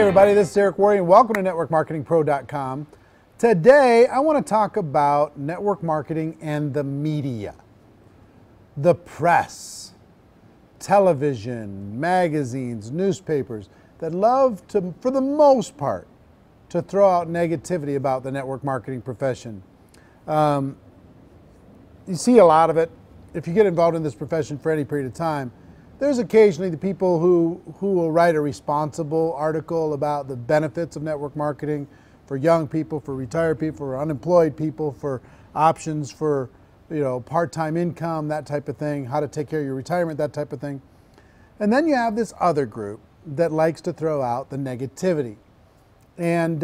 everybody, this is Worre, and welcome to networkmarketingpro.com. Today, I want to talk about network marketing and the media. The press, television, magazines, newspapers that love to, for the most part, to throw out negativity about the network marketing profession. You see a lot of it. If you get involved in this profession for any period of time, there's occasionally the people who will write a responsible article about the benefits of network marketing for young people, for retired people, for unemployed people, for options for part-time income, that type of thing, how to take care of your retirement, that type of thing. And then you have this other group that likes to throw out the negativity. And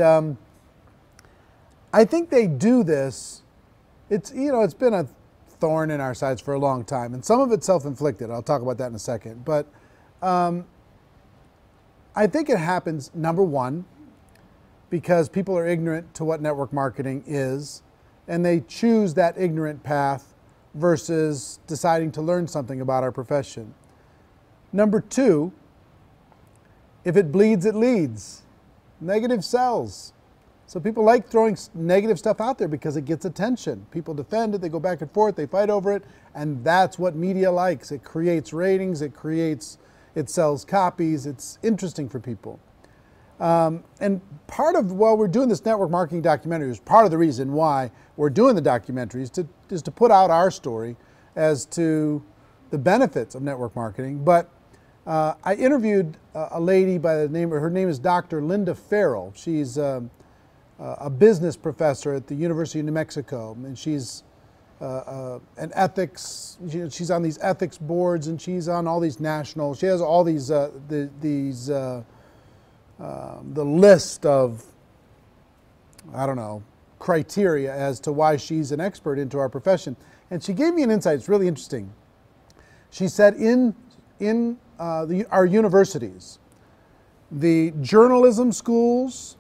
I think they do this. It's been a thorn in our sides for a long time, and some of it's self-inflicted. I'll talk about that in a second. But I think it happens, number one, because people are ignorant to what network marketing is, and they choose that ignorant path versus deciding to learn something about our profession. Number two, if it bleeds, it leads. Negative sells. So people like throwing negative stuff out there because it gets attention. People defend it, they go back and forth, they fight over it, and that's what media likes. It creates ratings, it sells copies, it's interesting for people. And part of, while we're doing this network marketing documentary, is part of the reason why we're doing the documentary is to put out our story as to the benefits of network marketing. But I interviewed a lady by the name, her name is Dr. Linda Farrell. She's a business professor at the University of New Mexico, and she's an ethics. She's on these ethics boards, and she's on all these national. She has all these the list of, I don't know, criteria as to why she's an expert into our profession. And she gave me an insight. It's really interesting. She said in our universities, the journalism schools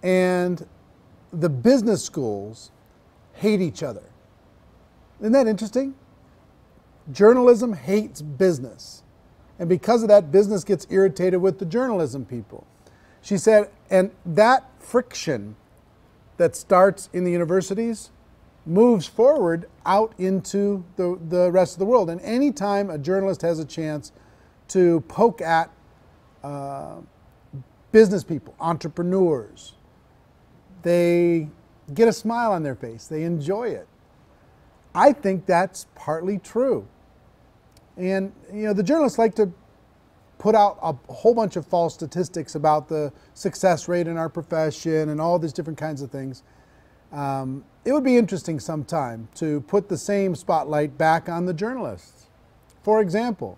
and the business schools hate each other. Isn't that interesting? Journalism hates business. And because of that, business gets irritated with the journalism people. She said, and that friction that starts in the universities moves forward out into the rest of the world. And anytime a journalist has a chance to poke at business people, entrepreneurs, they get a smile on their face. They enjoy it. I think that's partly true. And the journalists like to put out a whole bunch of false statistics about the success rate in our profession and all these different kinds of things. It would be interesting sometime to put the same spotlight back on the journalists. For example,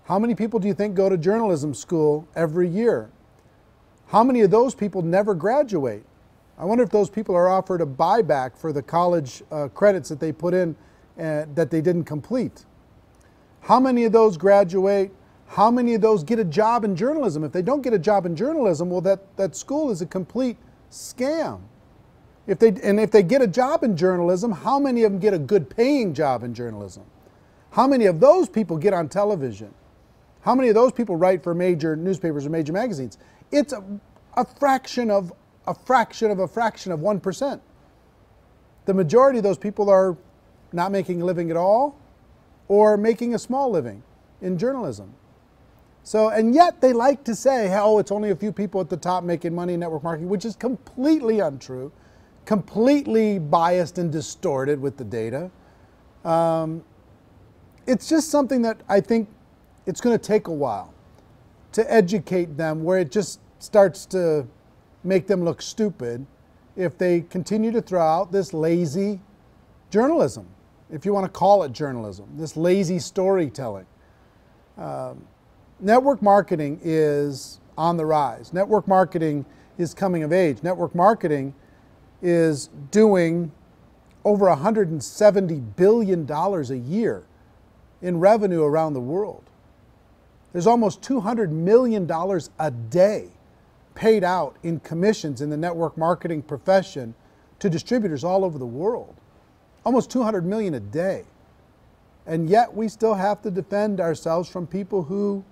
how many people do you think go to journalism school every year? How many of those people never graduate? I wonder if those people are offered a buyback for the college credits that they put in that they didn't complete. How many of those graduate? How many of those get a job in journalism? If they don't get a job in journalism, well, that school is a complete scam. If they get a job in journalism, how many of them get a good paying job in journalism? How many of those people get on television? How many of those people write for major newspapers or major magazines? It's a fraction of 1%. The majority of those people are not making a living at all or making a small living in journalism. So, and yet they like to say, oh, it's only a few people at the top making money in network marketing, which is completely untrue, completely biased and distorted with the data. It's just something that I think it's going to take a while to educate them, where it just starts to make them look stupid if they continue to throw out this lazy journalism, if you want to call it journalism, this lazy storytelling. Network marketing is on the rise. Network marketing is coming of age. Network marketing is doing over $170 billion a year in revenue around the world. There's almost $200 million a day paid out in commissions in the network marketing profession to distributors all over the world. Almost $200 million a day. And yet we still have to defend ourselves from people who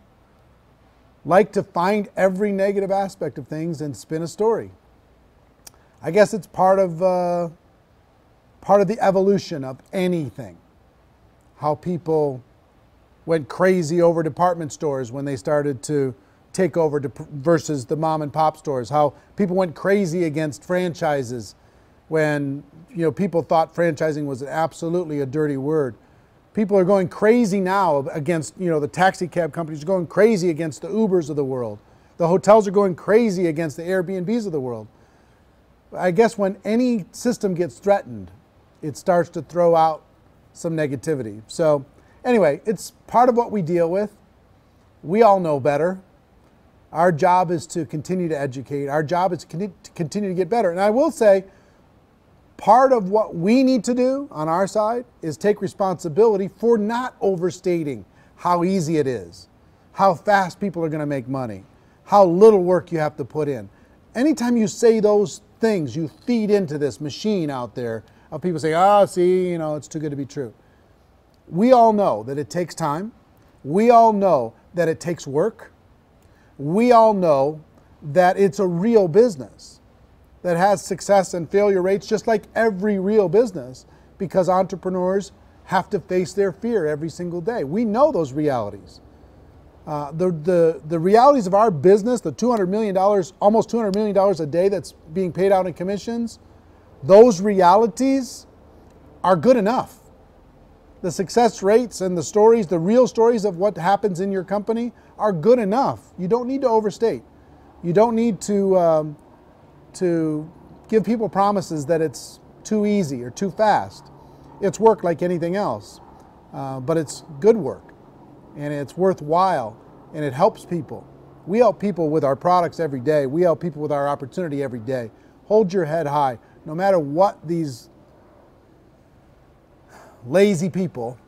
like to find every negative aspect of things and spin a story. I guess it's part of the evolution of anything. How people went crazy over department stores when they started to take over versus the mom and pop stores. How people went crazy against franchises when people thought franchising was absolutely a dirty word. People are going crazy now against the taxi cab companies are going crazy against the Ubers of the world. The hotels are going crazy against the Airbnbs of the world. I guess when any system gets threatened, it starts to throw out some negativity. So anyway, it's part of what we deal with. We all know better. Our job is to continue to educate. Our job is to continue to get better. And I will say, part of what we need to do on our side is take responsibility for not overstating how easy it is, how fast people are going to make money, how little work you have to put in. Anytime you say those things, you feed into this machine out there of people saying, see, it's too good to be true. We all know that it takes time. We all know that it takes work. We all know that it's a real business that has success and failure rates just like every real business, because entrepreneurs have to face their fear every single day. We know those realities. The realities of our business, the $200 million, almost $200 million a day that's being paid out in commissions, those realities are good enough. The success rates and the stories, the real stories of what happens in your company are good enough. You don't need to overstate. You don't need to give people promises that it's too easy or too fast. It's work like anything else, but it's good work, and it's worthwhile, and it helps people. We help people with our products every day. We help people with our opportunity every day. Hold your head high, no matter what these lazy people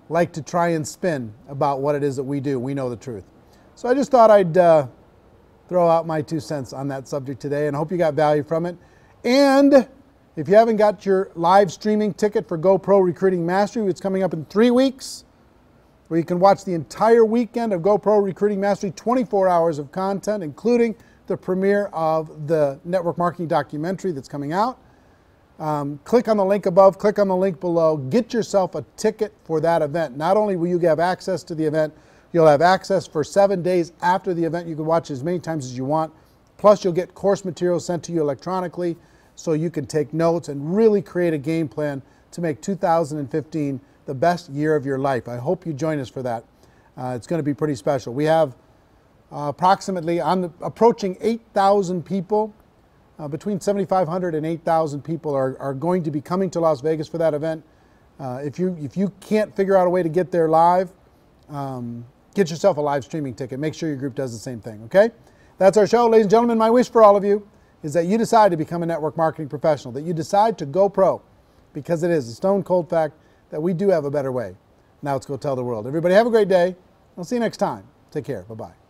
like to try and spin about what it is that we do. We know the truth. So I just thought I'd throw out my 2 cents on that subject today, and I hope you got value from it. And if you haven't got your live streaming ticket for GoPro Recruiting Mastery, it's coming up in 3 weeks, where you can watch the entire weekend of GoPro Recruiting Mastery, 24 hours of content, including the premiere of the network marketing documentary that's coming out. Click on the link above, click on the link below, get yourself a ticket for that event. Not only will you have access to the event, you'll have access for 7 days after the event. You can watch as many times as you want. Plus, you'll get course materials sent to you electronically so you can take notes and really create a game plan to make 2015 the best year of your life. I hope you join us for that. It's going to be pretty special. We have approximately approaching 8,000 people. Between 7,500 and 8,000 people are going to be coming to Las Vegas for that event. If you can't figure out a way to get there live, get yourself a live streaming ticket. Make sure your group does the same thing, okay? That's our show. Ladies and gentlemen, my wish for all of you is that you decide to become a network marketing professional, that you decide to go pro, because it is a stone cold fact that we do have a better way. Now let's go tell the world. Everybody have a great day. I'll see you next time. Take care. Bye-bye.